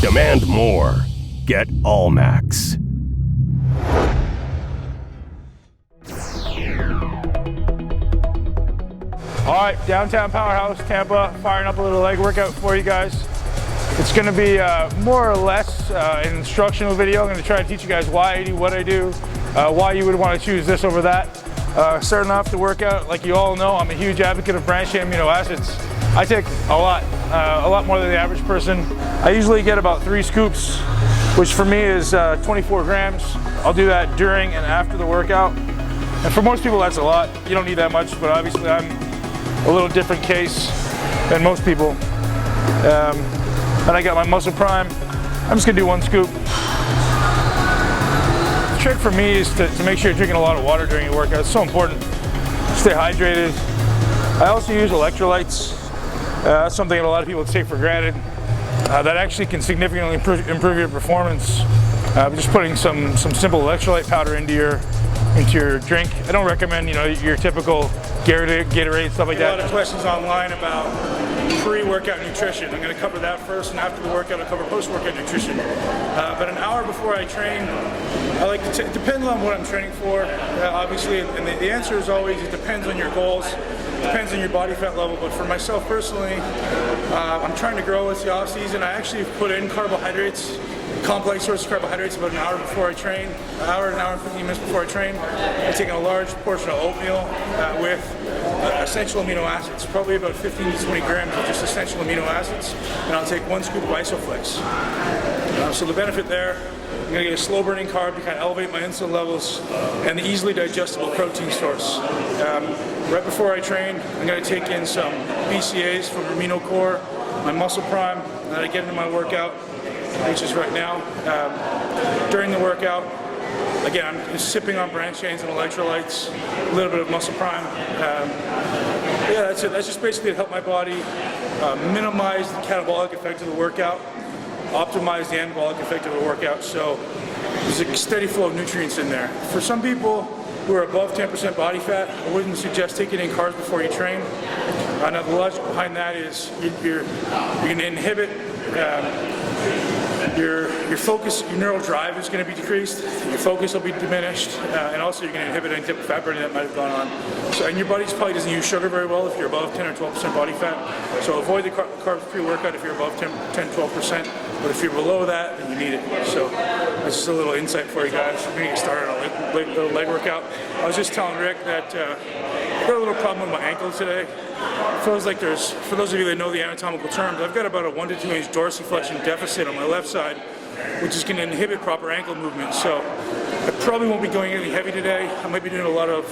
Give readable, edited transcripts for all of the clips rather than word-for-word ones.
Demand more. Get Allmax. All right, downtown powerhouse, Tampa, firing up a little leg workout for you guys. It's gonna be more or less an instructional video. I'm gonna try to teach you guys why I do what I do, why you would wanna choose this over that. Starting off the workout, like you all know, I'm a huge advocate of branched-chain amino acids. I take a lot more than the average person. I usually get about 3 scoops, which for me is 24 grams. I'll do that during and after the workout. And for most people, that's a lot. You don't need that much, but obviously I'm a little different case than most people. And I got my muscle prime. I'm just gonna do 1 scoop. The trick for me is to make sure you're drinking a lot of water during your workout. It's so important. Stay hydrated. I also use electrolytes. That's something that a lot of people take for granted. That actually can significantly improve your performance. Just putting some simple electrolyte powder into your drink. I don't recommend, your typical Gatorade, stuff like that. A lot of questions online about pre-workout nutrition. I'm going to cover that first, and after the workout, I'll cover post-workout nutrition. But an hour before I train, I like to it depends on what I'm training for, obviously, and the answer is always it depends on your goals, depends on your body fat level. But for myself personally, I'm trying to grow. It's the off season. I actually put in carbohydrates, complex source of carbohydrates, about an hour before I train, an hour and 15 minutes before I train. I'm taking a large portion of oatmeal with essential amino acids, probably about 15 to 20 grams of just essential amino acids, and I'll take 1 scoop of Isoflex. So the benefit there, I'm going to get a slow burning carb to kind of elevate my insulin levels, and the easily digestible protein source. Right before I train, I'm going to take in some BCAAs from Amino Core, my muscle prime, and then I get into my workout, which is right now. During the workout, again, I'm just sipping on branched chains and electrolytes, a little bit of muscle prime. Yeah, that's it. That's just basically to help my body minimize the catabolic effect of the workout, optimize the anabolic effect of the workout. So there's a steady flow of nutrients in there. For some people who are above 10% body fat, I wouldn't suggest taking in carbs before you train. Now the logic behind that is you're going to inhibit your focus, your neural drive is going to be decreased, your focus will be diminished, and also you're going to inhibit any type of fat burning that might have gone on. So, and your body probably doesn't use sugar very well if you're above 10 or 12% body fat. So avoid the carbs pre-workout if you're above 10, 12%, but if you're below that, then you need it. So that's just a little insight for you guys. We're going to get started on a little leg workout. I was just telling Rick that I've got a little problem with my ankle today. It feels like there's, for those of you that know the anatomical terms, I've got about a 1 to 2 inch dorsiflexion deficit on my left side, which is going to inhibit proper ankle movement. So I probably won't be going any heavy today. I might be doing a lot of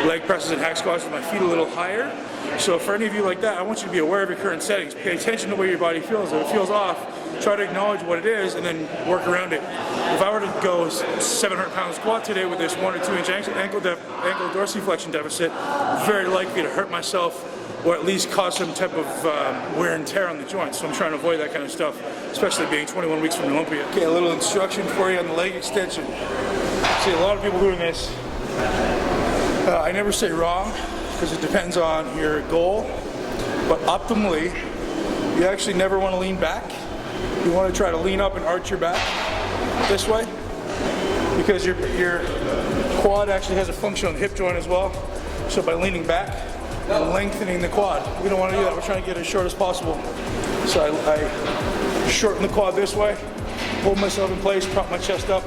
leg presses and hack squats with my feet a little higher. So for any of you like that, I want you to be aware of your current settings. Pay attention to where your body feels. If it feels off, try to acknowledge what it is and then work around it. If I were to go 700-pound squat today with this 1 or 2 inch ankle dorsiflexion deficit, very likely to hurt myself or at least cause some type of wear and tear on the joints. So I'm trying to avoid that kind of stuff, especially being 21 weeks from Olympia. Okay, a little instruction for you on the leg extension. See a lot of people doing this. I never say wrong because it depends on your goal, but optimally, you actually never want to lean back. You want to try to lean up and arch your back this way because your quad actually has a function on the hip joint as well. So by leaning back and lengthening the quad, we don't want to do that. We're trying to get it as short as possible. So I shorten the quad this way, hold myself in place, prop my chest up,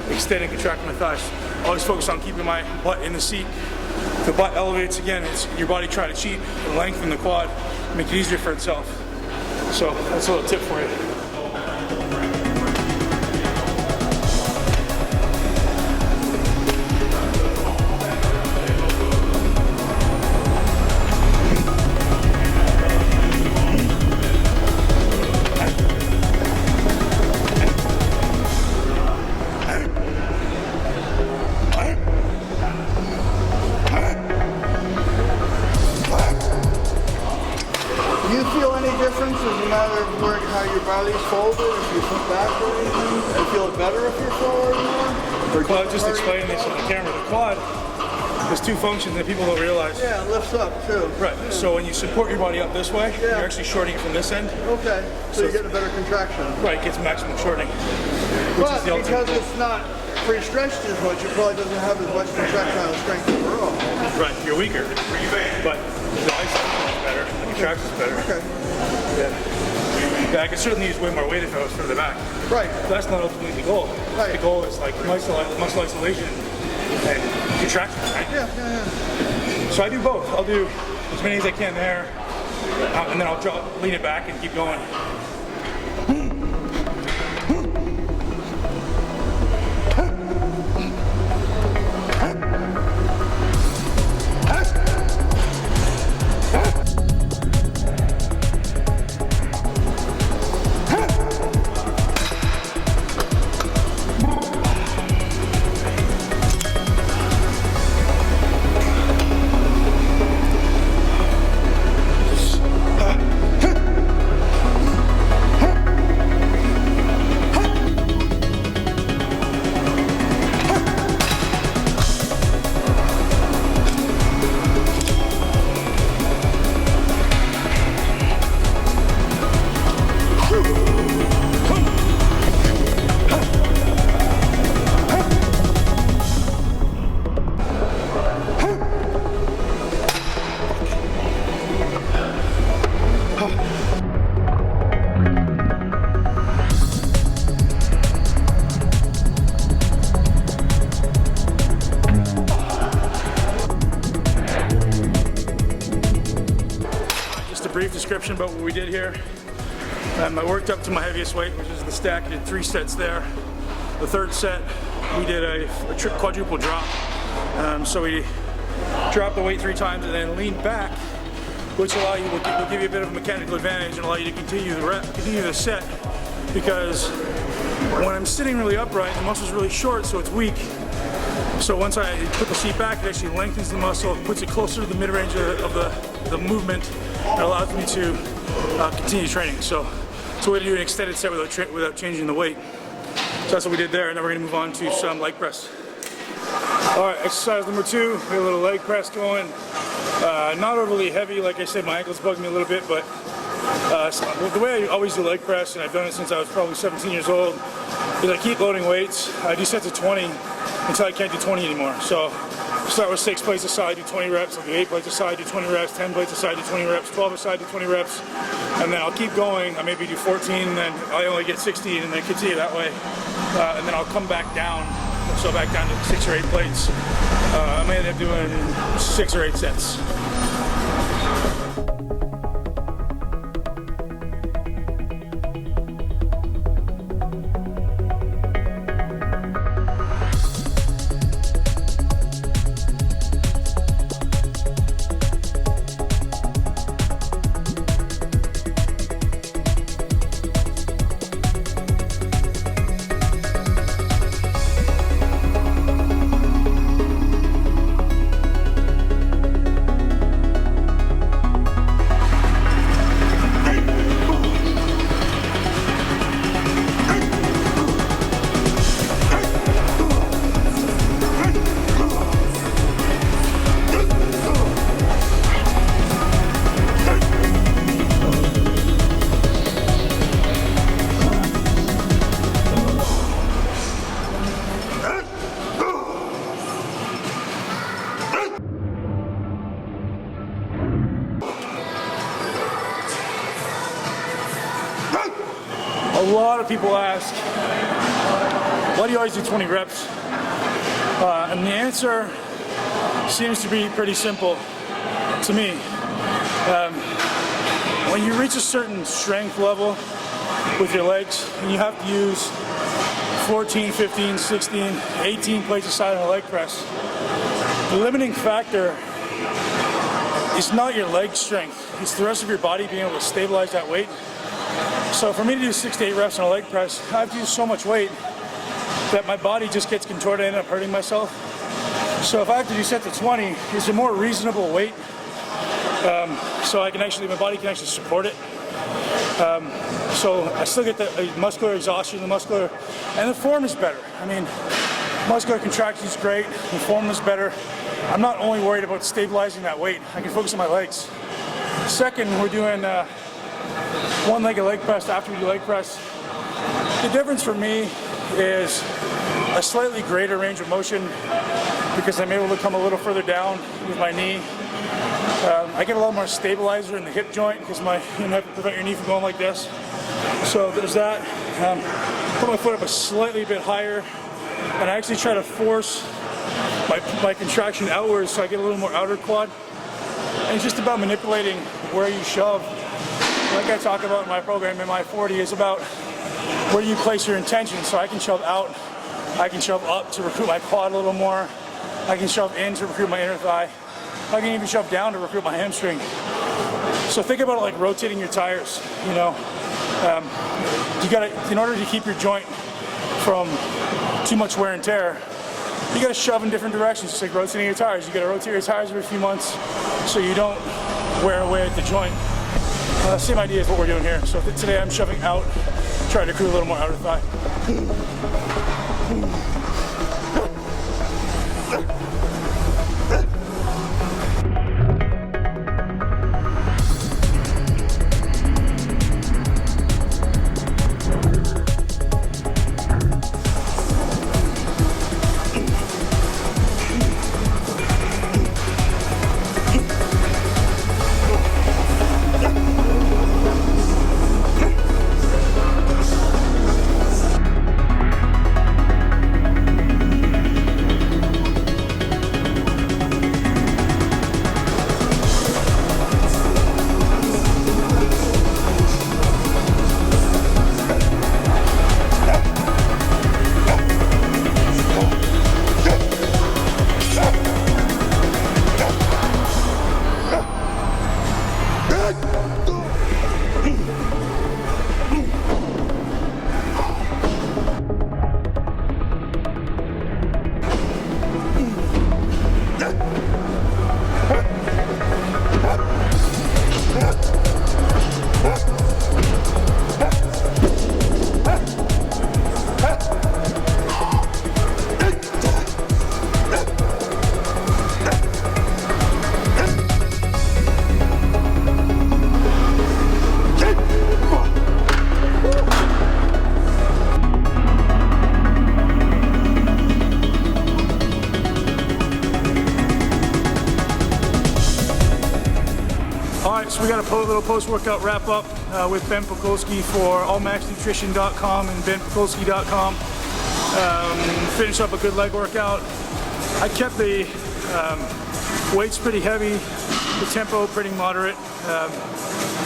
extend and contract my thighs. Always focus on keeping my butt in the seat. If the butt elevates again, it's your body trying to cheat and lengthen the quad, make it easier for itself. So that's a little tip for you. How your body's folded, if you put back or anything, you feel better if you're forward more? Well, just explain this on the camera. The quad there's two functions that people don't realize. Yeah, it lifts up too. Right. Yeah. So when you support your body up this way, Yeah. you're actually shortening from this end. Okay. So you get a better contraction. Right. It gets maximum shortening. But because it's not pre-stretched as much, it probably doesn't have as much contractile strength overall. Right. You're weaker. But the isolation is better. The contraction is better. Okay. Yeah, I could certainly use way more weight if I was further back. Right. But that's not ultimately the goal. Right. The goal is like muscle isolation and contraction, right? Yeah. So I do both. I'll do as many as I can there, and then I'll lean it back and keep going. Brief description about what we did here. I worked up to my heaviest weight, which is the stack. I did 3 sets there. The third set, we did a quadruple drop. So we dropped the weight 3 times and then leaned back, which will give you a bit of a mechanical advantage and allow you to continue the set. Because when I'm sitting really upright, the muscle's really short, so it's weak. So once I put the seat back, it actually lengthens the muscle, puts it closer to the mid-range of the movement, and allows me to continue training. So it's a way to do an extended set without changing the weight. So that's what we did there, and now we're going to move on to some leg press. All right, exercise number 2, we have a little leg press going. Not overly heavy, like I said, my ankles bug me a little bit, but the way I always do leg press, and I've done it since I was probably 17 years old, is I keep loading weights. I do sets of 20 until I can't do 20 anymore. So start with 6 plates aside, do 20 reps, I'll do 8 plates aside, do 20 reps, 10 plates aside, do 20 reps, 12 aside, do 20 reps, and then I'll keep going. I maybe do 14, and then I only get 16, and then continue that way. And then I'll come back down, so back down to 6 or 8 plates. I may end up doing 6 or 8 sets. A lot of people ask, why do you always do 20 reps? And the answer seems to be pretty simple to me. When you reach a certain strength level with your legs, and you have to use 14, 15, 16, 18 plates aside on a leg press, the limiting factor is not your leg strength, it's the rest of your body being able to stabilize that weight. So for me to do 6 to 8 reps on a leg press, I have to use so much weight that my body just gets contorted and I end up hurting myself. So if I have to do set to 20, it's a more reasonable weight. So I can actually, my body can actually support it. So I still get the muscular exhaustion, and the form is better. I mean, Muscular contraction is great, the form is better. I'm not only worried about stabilizing that weight, I can focus on my legs. Second, we're doing one-legged leg press after we do leg press. The difference for me is a slightly greater range of motion because I'm able to come a little further down with my knee. I get a lot more stabilizer in the hip joint because you have to prevent your knee from going like this. So there's that. Put my foot up a slightly bit higher, and I actually try to force my contraction outwards so I get a little more outer quad. And it's just about manipulating where you shove. Like I talk about in my program in my 40, it's about where you place your intention. So I can shove out, I can shove up to recruit my quad a little more, I can shove in to recruit my inner thigh, I can even shove down to recruit my hamstring. So think about it like rotating your tires, you know. You gotta, in order to keep your joint from too much wear and tear, you gotta shove in different directions, just like rotating your tires. You gotta rotate your tires every few months so you don't wear away at the joint. Same idea is what we're doing here. So today I'm shoving out, trying to recruit a little more outer thigh. So we got a little post-workout wrap-up with Ben Pakulski for allmaxnutrition.com and benpakulski.com. Finish up a good leg workout. I kept the weights pretty heavy, the tempo pretty moderate.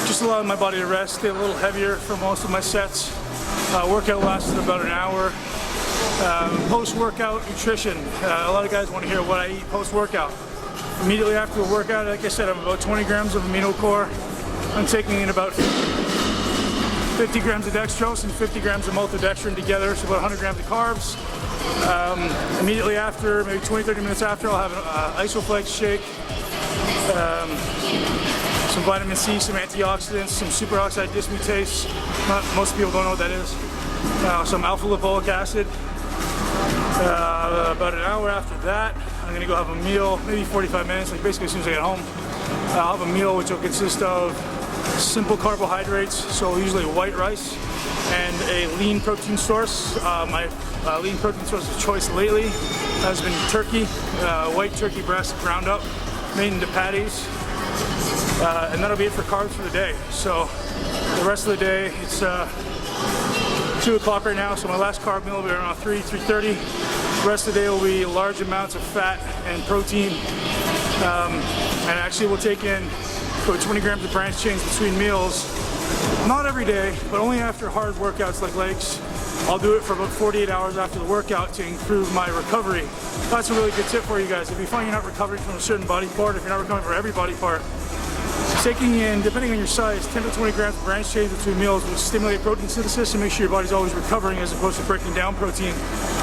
Just allowed my body to rest, stay a little heavier for most of my sets. Workout lasted about an hour. Post-workout nutrition. A lot of guys want to hear what I eat post-workout. Immediately after the workout, like I said, I'm about 20 grams of amino core. I'm taking in about 50 grams of dextrose and 50 grams of maltodextrin together, so about 100 grams of carbs. Immediately after, maybe 20-30 minutes after, I'll have an Isoflex shake, some vitamin C, some antioxidants, some superoxide dismutase. Most people don't know what that is. Some alpha lipoic acid. About an hour after that, I'm going to go have a meal, maybe 45 minutes, like basically as soon as I get home. I'll have a meal which will consist of simple carbohydrates, so usually white rice, and a lean protein source. My lean protein source of choice lately has been turkey, white turkey breast ground up, made into patties, and that'll be it for carbs for the day. So the rest of the day, it's 2 o'clock right now, so my last carb meal will be around 3:30. The rest of the day will be large amounts of fat and protein, and actually we'll take in about 20 grams of branched chains between meals. Not every day, but only after hard workouts like legs. I'll do it for about 48 hours after the workout to improve my recovery. That's a really good tip for you guys. If you find you're not recovering from a certain body part, if you're not recovering from every body part, taking in, depending on your size, 10 to 20 grams of branched chains between meals will stimulate protein synthesis and make sure your body's always recovering as opposed to breaking down protein.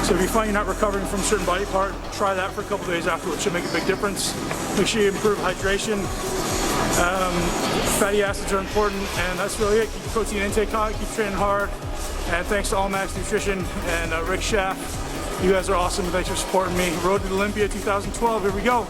So if you find you're not recovering from a certain body part, try that for a couple days afterwards. It should make a big difference. Make sure you improve hydration. Fatty acids are important, and that's really it. Keep your protein intake high, keep training hard. And thanks to Allmax Nutrition and Rick Schaff You guys are awesome. Thanks for supporting me. Road to Olympia 2012. Here we go.